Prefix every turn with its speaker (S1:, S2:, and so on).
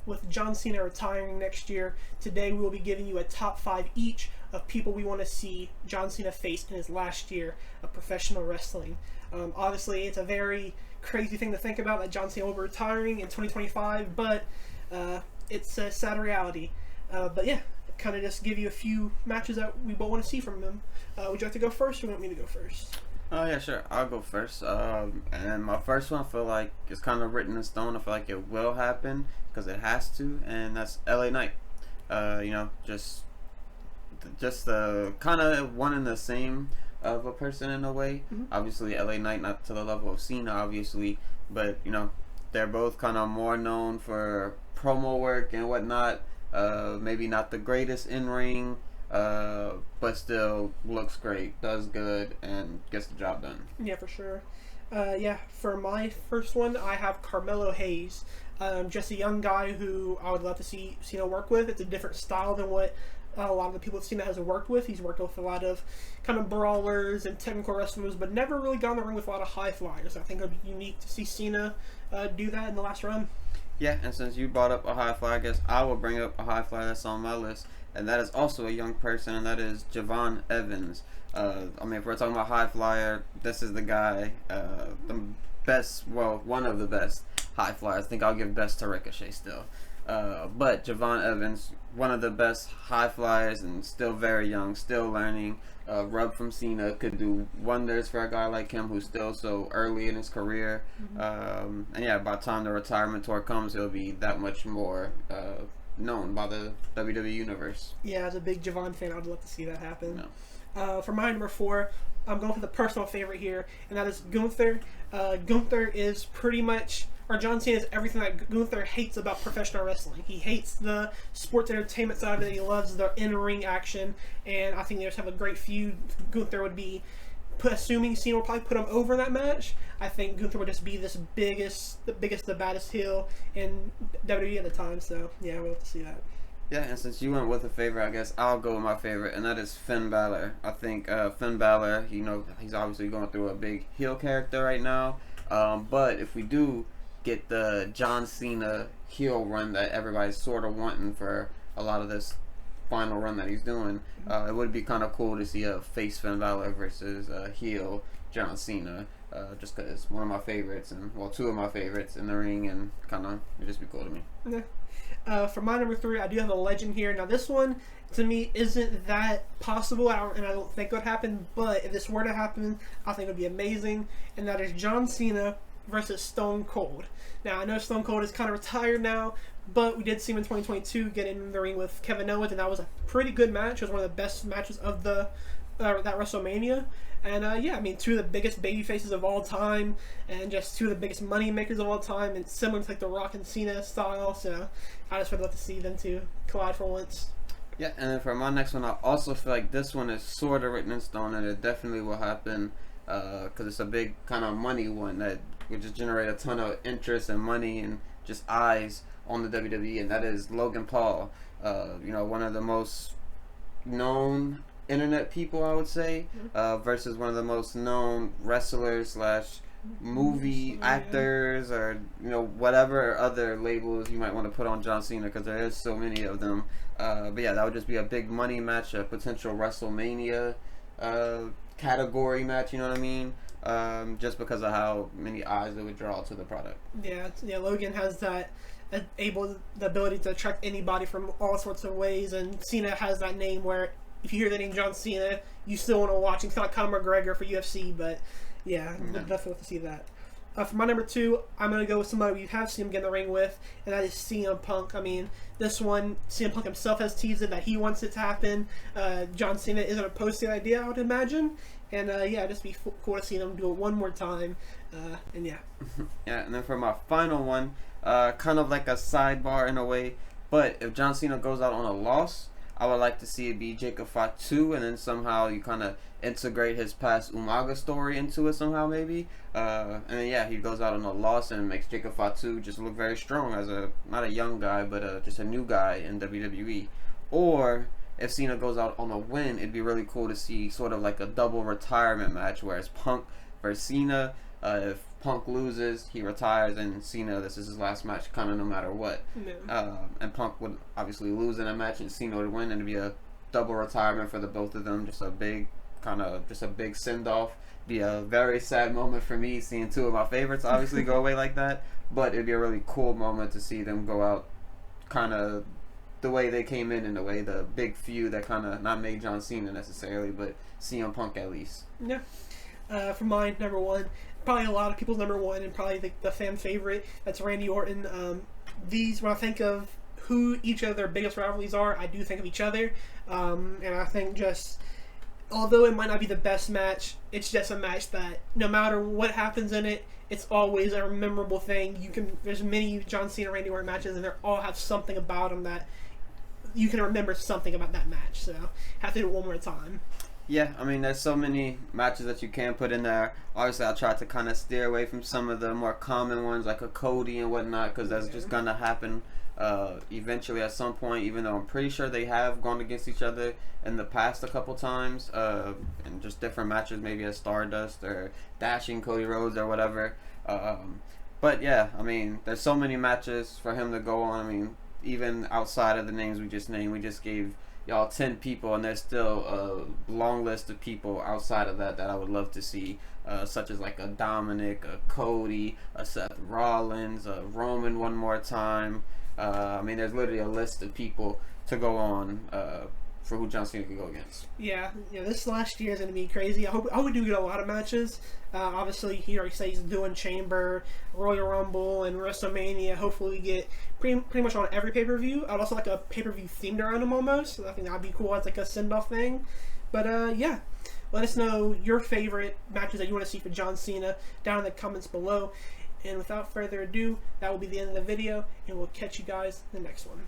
S1: with John Cena retiring next year, today we will be giving you a top 5 each of people we want to see John Cena face in his last year of professional wrestling. Obviously, it's a very crazy thing to think about that John Cena will be retiring in 2025, but it's a sad reality. But yeah, kind of just give you a few matches that we both want to see from him. Would you like to go first, or you want me to go first?
S2: Oh yeah, sure. I'll go first. And my first one, I feel like it's kind of written in stone. I feel like it will happen because it has to, and that's LA Knight. Just the kind of one and the same of a person in a way.
S1: Mm-hmm.
S2: Obviously, LA Knight not to the level of Cena, obviously, but they're both kind of more known for promo work and whatnot. Maybe not the greatest in ring. But still looks great, does good, and gets the job done.
S1: Yeah, for sure. For my first one, I have Carmelo Hayes. Just a young guy who I would love to see Cena work with. It's a different style than what a lot of the people Cena has worked with. He's worked with a lot of kind of brawlers and technical wrestlers, but never really got in the ring with a lot of high flyers. I think it would be unique to see Cena do that in the last run. Yeah,
S2: and since you brought up a high flyer, I guess I will bring up a high flyer that's on my list. And that is also a young person, and that is Javon Evans. If we're talking about high flyer, this is the guy, the best, well, one of the best high flyers. I think I'll give best to Ricochet still. But Javon Evans, one of the best high flyers, and still very young, still learning. Rub from Cena could do wonders for a guy like him who's still so early in his career.
S1: Mm-hmm.
S2: By the time the retirement tour comes, he'll be that much more known by the WWE universe.
S1: Yeah, as a big Javon fan, I'd love to see that happen.
S2: No.
S1: For my number 4, I'm going for the personal favorite here, and that is Gunther. Gunther is pretty much, or John Cena is everything that Gunther hates about professional wrestling. He hates the sports entertainment side of it. He loves the in-ring action, and I think they just have a great feud. Gunther would be, assuming Cena will probably put him over in that match, I think Gunther would just be the baddest heel in WWE at the time. So yeah, we'll have to see that.
S2: Yeah, and since you went with a favorite, I guess I'll go with my favorite, and that is Finn Balor. I think Finn Balor, he's obviously going through a big heel character right now. But if we do get the John Cena heel run that everybody's sort of wanting for a lot of this final run that he's doing, it would be kind of cool to see a face Finn Balor versus a heel John Cena. Just because it's one of my favorites, and two of my favorites in the ring, and it'd just be cool to me.
S1: Yeah. For my number 3, I do have a legend here. Now this one, to me, isn't that possible, and I don't think it would happen, but if this were to happen, I think it would be amazing, and that is John Cena versus Stone Cold. Now, I know Stone Cold is kind of retired now, but we did see him in 2022 get in the ring with Kevin Owens, and that was a pretty good match. It was one of the best matches of that WrestleMania. And two of the biggest baby faces of all time, and just two of the biggest money makers of all time, and similar to like the Rock and Cena style. So I just would love to see them two collide for once.
S2: Yeah, and then for my next one, I also feel like this one is sort of written in stone, and it definitely will happen because it's a big kind of money one that would just generate a ton of interest and money and just eyes on the WWE, and that is Logan Paul. One of the most known internet people, I would say, versus one of the most known wrestlers / movie actors, or whatever other labels you might want to put on John Cena, because there is so many of them. But yeah, that would just be a big money match, a potential WrestleMania category match. You know what I mean? Just because of how many eyes it would draw to the product.
S1: Yeah. Logan has the ability to attract anybody from all sorts of ways, and Cena has that name where if you hear the name John Cena, you still want to watch him. It's kind of like Conor McGregor for UFC, but yeah, definitely want to see that. For my number 2, I'm going to go with somebody we have seen him get in the ring with, and that is CM Punk. I mean, this one, CM Punk himself has teased it that he wants it to happen. John Cena isn't opposed to the idea, I would imagine. And just be cool to see them do it one more time. Yeah,
S2: and then for my final one, kind of like a sidebar in a way, but if John Cena goes out on a loss, I would like to see it be Jacob Fatu, and then somehow you kind of integrate his past Umaga story into it somehow, maybe. And then he goes out on a loss and makes Jacob Fatu just look very strong as not a young guy, but just a new guy in WWE. Or if Cena goes out on a win, it'd be really cool to see sort of like a double retirement match, where it's Punk versus Cena. If Punk loses, he retires, and Cena, this is his last match, kind of no matter what.
S1: Yeah.
S2: And Punk would obviously lose in a match, and Cena would win, and it'd be a double retirement for the both of them. Just a big send off. Be a very sad moment for me seeing two of my favorites obviously go away like that. But it'd be a really cool moment to see them go out, kind of the way they came in the way the big feud that kind of not made John Cena necessarily, but CM Punk at least.
S1: Yeah. For mine, number one, probably a lot of people's number one, and probably the fan favorite. That's Randy Orton. These, when I think of who each of their biggest rivalries are, I do think of each other, and I think just, although it might not be the best match, it's just a match that no matter what happens in it, it's always a memorable thing. There's many John Cena Randy Orton matches, and they all have something about them that you can remember something about that match. So have to do it one more time.
S2: Yeah, I mean, there's so many matches that you can put in there. Obviously, I try to kind of steer away from some of the more common ones, like a Cody and whatnot, because that's just gonna happen eventually at some point. Even though I'm pretty sure they have gone against each other in the past a couple times, in just different matches, maybe at Stardust or Dashing Cody Rhodes or whatever. But yeah, I mean, there's so many matches for him to go on. I mean, even outside of the names we just named, we just gave y'all 10 people, and there's still a long list of people outside of that I would love to see, such as like a Dominic, a Cody, a Seth Rollins, a Roman one more time. I mean, there's literally a list of people to go on for who John Cena can go against.
S1: Yeah, this last year is going to be crazy. I hope we do get a lot of matches. Obviously, he already said he's doing Chamber, Royal Rumble, and WrestleMania. Hopefully, we get pretty much on every pay-per-view. I'd also like a pay-per-view themed around him almost. So I think that'd be cool as like a send-off thing. But yeah, let us know your favorite matches that you want to see for John Cena down in the comments below. And without further ado, that will be the end of the video, and we'll catch you guys in the next one.